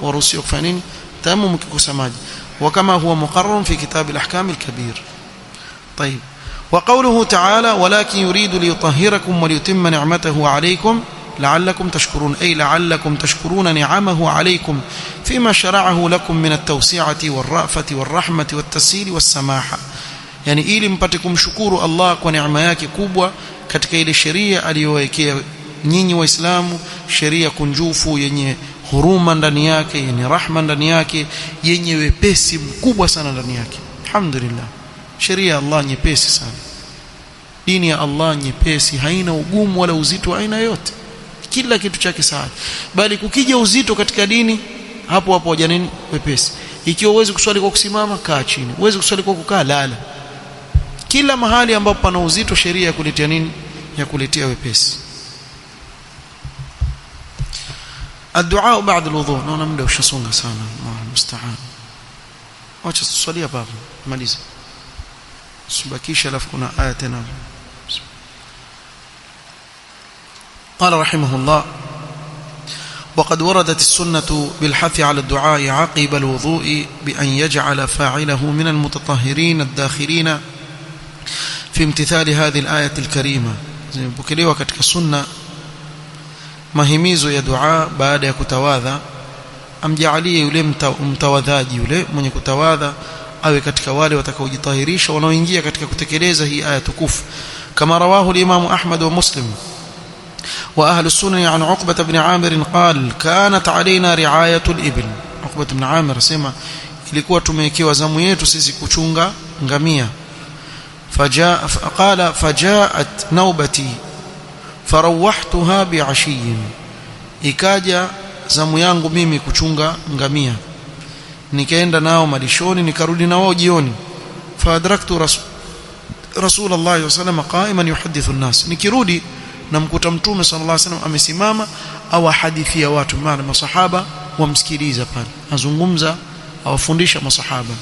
waruhusiwa kufanya nini? Tayammum ukikosa maji. وكما هو مقرر في كتاب الأحكام الكبير. طيب. وقوله تعالى ولكن يريد ليطهركم وليتم نعمته عليكم لعلكم تشكرون، أي لعلكم تشكرون نعمه عليكم فيما شرعه لكم من التوسعة والرأفة والرحمة والتسهيل والسماحة. yani ili mpate kumshukuru Allah kwa neema yake kubwa katika ile sheria aliyowekea nyinyi waislamu, sheria kunjufu yenye huruma ndani yake, yenye rahma ndani yake, yenye wepesi mkubwa sana ndani yake. Alhamdulillah, sheria ya Allah nyepesi sana. Dini ya Allah nyepesi, haina ugumu wala uzito aina yote, kila kitu chake sawa. Bali kukija uzito katika dini, hapo hapo waja nini? Wepesi. Ikiwa uwezi kuswali kwa kusimama, kaa chini. Uwezi kuswali kwa kukaa, lala. Kila mahali ambapo pana uzito, sheria ya kuletea nini? Ya kuletea wepesi. الدعاء بعد الوضوء. naona muda ushasonga sana, Allah musta'an. Acha tuswalia hapa maliza, subakisha alafu kuna aya tena. قال رحمه الله: وقد وردت السنة بالحث على الدعاء عقب الوضوء بأن يجعل فاعله من المتطهرين الداخلين في امتثال هذه الآية الكريمة. بكليوا katika sunna mahimizo ya dua baada ya kutawadha, amjaalie yule mtawadhaji, yule mwenye kutawadha awe katika wale watakaojitahirisha wanaoingia katika kutekeleza hii aya tukufu, kama rawahu al-Imam Ahmad wa Muslim wa ahli sunan an Uqbah ibn Amir qala kanat alaina ri'ayatu al-ibil. Uqbah ibn Amir asema ilikuwa tumewekewa zamu yetu sisi kuchunga ngamia. Fajaat naubati farawahtuha bi'ashiyin, ikaja zamu yangu mimi kuchunga ngamia, nikaenda nao malishoni, nikarudi nao jioni. Faadraktu Rasulullah sallallahu alayhi wasallam qa'iman yuhaddithu an-nas, nikirudi namkuta mtume sallallahu alayhi wasallam amesimama au hadithia watu, maana masahaba wamsikiliza pale azungumza, awafundisha masahaba.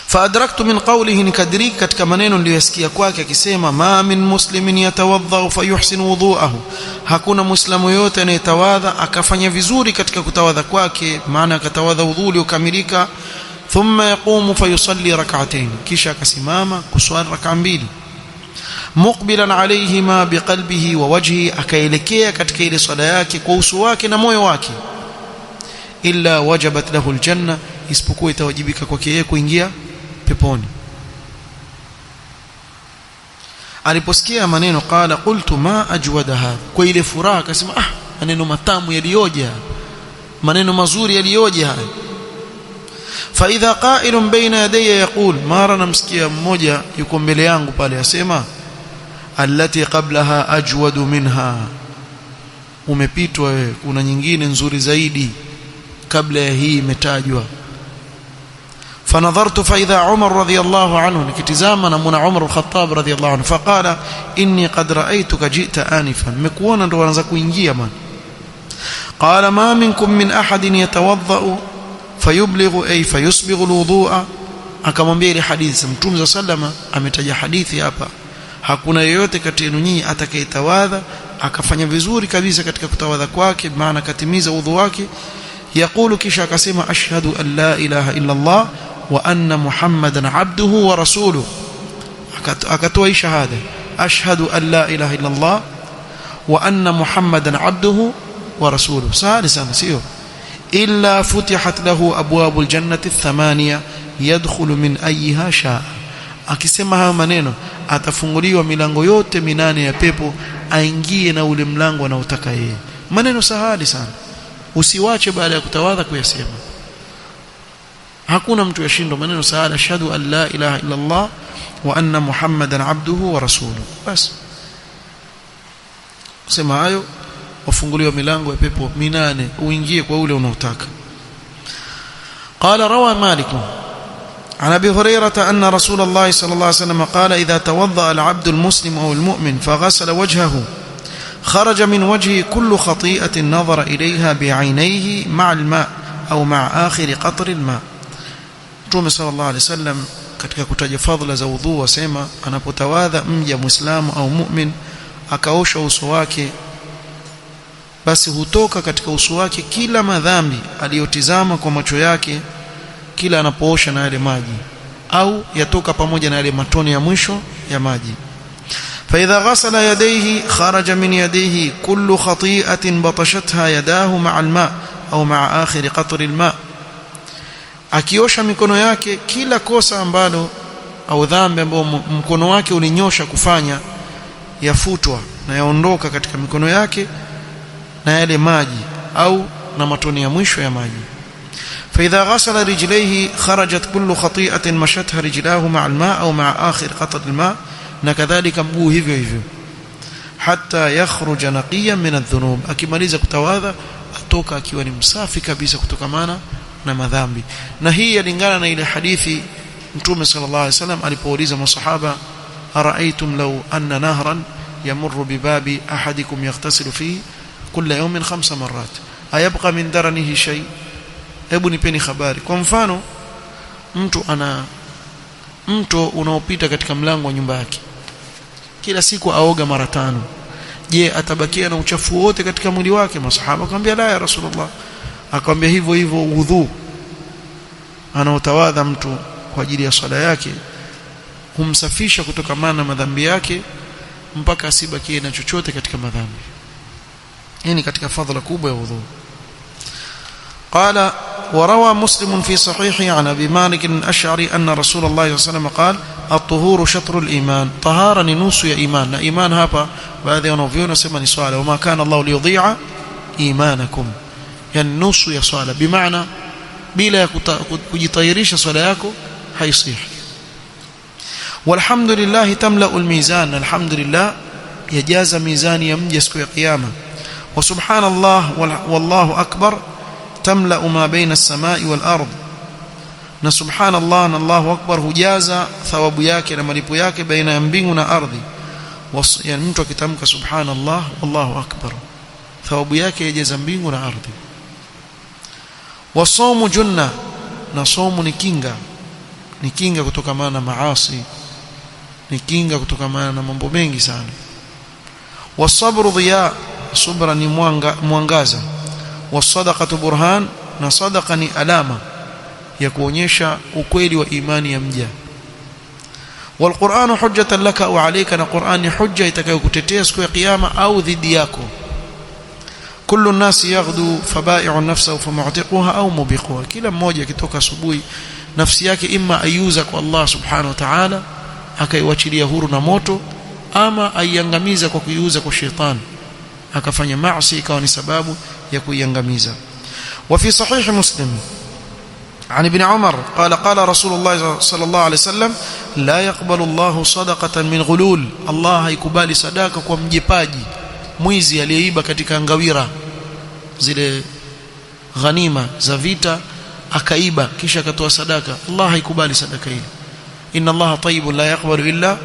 فأدركت من قوله, nikadrik katika maneno niliyosikia kwake akisema, ma min muslimin yatawadha fayuhsin wudu'ahu, hakuna muislamu yote anayetawadha akafanya vizuri katika kutawadha kwake, maana akatawadha udhu uliokamilika, thumma yaqumu fayusalli rak'atayn, kisha akasimama kuswali rak'a mbili, muqbilan alayhima biqalbihi wa wajhihi, akaelekea katika ile swala yake kwa uso wake na moyo wake, illa wajabat lahu aljanna, isipokuwa itawajibika kwake yeye kuingia peponi. Aliposikia maneno qala qultu ma ajwada hadha, kwa ile furaha akasema, maneno matamu yalioje, maneno mazuri yalioje haya. Fa idha qa'ilun baina yadayya yaqul, mara namsikia mmoja yuko mbele yangu pale asema, allati qablaha ajwadu minha, umepitwa wewe, kuna nyingine nzuri zaidi kabla ya hii imetajwa. فنظرت فإذا عمر رضي الله عنه, nikitizama namuna Umar al-Khattab radhiyallahu anhu, faqala inni qad ra'aytuka ji'ta anifan, nimekuona ndo anaanza kuingia man. Qala ma minkum min ahadin yatawaddau fayublighu ay fayusbighu al-wudu'a, akamwambia ile hadithi Mtume sallama ametaja hadithi hapa, hakuna yeyote kati yenu nyinyi atakayetawadha akafanya vizuri kabisa katika kutawadha kwake, maana katimiza udhu wake, yaqulu, kisha akasema, ashhadu an la ilaha illa Allah wa anna Muhammadan abduhu wa rasuluhu, akatoa shahada, ashhadu an la ilaha illa Allah wa anna Muhammadan abduhu wa rasuluhu. Sahali sana, sio? Illa futihat lahu abwabul jannati thamaniya yadkhulu min ayyiha shaa, akisema haya maneno atafunguliwa milango yote 8 ya pepo, aingie na ule mlango anaotaka yeye. Maneno sahali sana, usiwache baada ya kutawadha kuyasema. Hakuna mtu yashindwa maneno sahali, ashhadu an la ilaha illa Allah wa anna Muhammadan abduhu wa rasuluhu. Bas sema hayo, wafunguliwa milango ya pepo 8, uingie kwa ule unaotaka. قال روى مالك عن أبي هريرة أن رسول الله صلى الله عليه وسلم قال إذا توضأ العبد المسلم أو المؤمن فغسل وجهه خرج من وجهه كل خطيئة نظر إليها بعينيه مع الماء أو مع آخر قطر الماء. Mtume صلى الله عليه وسلم katika kutaja fadhila za udhu wasema, anapotawadha mja muislamu au mu'min akaosha uso wake, basi hutoka katika uso wake kila madhambi aliyotizama kwa macho yake kila anapoosha na yale maji, au yatoka pamoja na yale matone ya mwisho ya maji. فإذا غسل يديه خرج من يديه كل خطيئة بطشتها يداه مع الماء au ma'a akhir qatr alma akiosha mikono yake kila kosa ambalo au dhambi ambayo mkono wake ulinyosha kufanya yafutwa na yaondoka katika mikono yake na yale maji au na matone ya mwisho ya maji. فإذا غسل رجليه خرجت كل خطيئة مشتها رجلاه مع الماء أو مع آخر قطر الماء نكذلك mguu hivyo hivyo hatta yakhruja naqiyan min adh-dhunub akimaliza kutawadha atoka akiwa ni msafi kabisa kutokamana na madhambi. Na hii yalingana na ile hadithi Mtume sallallahu alaihi wasallam alipouliza masahaba ara'aytum law anna nahran yamurru bibabi ahadikum yaghtasilu fihi kulla yawmin 5 marrat ayabqa min daranihi shay. Hebu nipeni habari, kwa mfano mtu ana mto unaopita katika mlango wa nyumba yake kila siku aoga mara 5. Je, atabakia na uchafu wote katika mwili wake? Masahaba akamwambia la ya Rasulullah. Akamwambia hivyo hivyo udhu anaotawadha mtu kwa ajili ya swala yake humsafisha kutokamana na madhambi yake mpaka asibakie na chochote katika madhambi. Hii ni katika fadhila kubwa ya udhu. قال وروى مسلم في صحيحه عن أبي مالك الأشعري أن رسول الله صلى الله عليه وسلم قال الطهور شطر الإيمان طهارة نص يا إيمان. إيمان هapa baadhi ya wanavyuoni wasema ni swala wama kana Allah liyudhi'a imanakum yani nusu ya swala bimaana bila kujitairisha swala yako haisihi. walhamdulillah tamla'u almizan alhamdulillah yajaza mizani ya mja siku ya kiyama. wa subhanallah wallahu akbar tamla ma baina as-samai wal ard na subhanallah na Allahu akbar hujaza thawabu yake na malipo yake baina ya mbingu na ardhi. Yani mtu akitamka subhanallah wallahu akbar thawabu yake yajaza mbingu na ardhi. wasawmu junna na somu ni kinga kutokana na maasi, ni kinga kutokana na mambo mengi sana. wasabru dhiya subra ni mwangaza. wasadaqatu burhan na sadaqa ni alama ya kuonyesha ukweli wa imani ya mja. walqur'anu hujjatan laka au alayka na Qur'an ni hujja itakayokutetea siku ya kiyama au dhidi yako. kullu nasi yaghdu faba'i'u nafsahu famu'tiquha au mubiquha kila mmoja akitoka asubuhi nafsi yake imma ayuza kwa Allah subhanahu wa ta'ala akaiwachilia huru na moto ama aiangamiza kwa kuiuza kwa shetani akafanya maasi ikawa ni sababu ya kuiangamiza. وفي صحيح مسلم عن ابن عمر قال قال رسول الله صلى الله عليه وسلم لا يقبل الله صدقة من غلول الله haikubali sadaka kwa mjipaji mwizi aliyeiba katika ngawira zile ghanima za vita akaiba kisha akatoa sadaka. Allah haikubali sadaka hiyo. inna Allah tayyibun la yaqbalu illa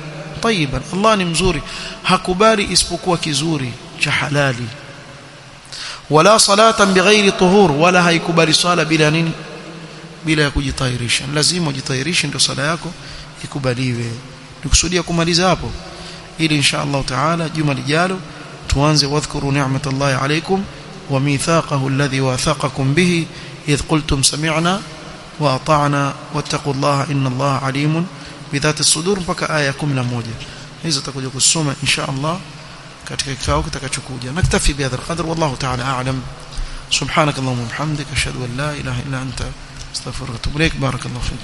tayyiban. Allah ni mzuri hakubali isipokuwa kizuri cha halali. wala salatan bighairi tuhur wala haikubali swala bila nini, bila ya kujitahirisha. Lazima ujitahirishe ndio sala yako ikubaliwe. Nikusudia kumaliza hapo ili insha Allah taala juma lijalo tuanze wadhkuru ni'matallahi alaykum wa mithaqahu alladhi wathaqakum bihi idh qultum sami'na wa ata'na wattaqullaha inna Allaha alimun bidhati as-sudur mpaka aya 11. hizo tutakuja kusoma insha Allah katika kikao kitakachokuja. Naktafi bihadha alqadr wallahu ta'ala a'lam. subhanakallahumma wa bihamdika ashhadu an la ilaha illa anta astaghfiruka wa atubu ilaik. barakallahu fik.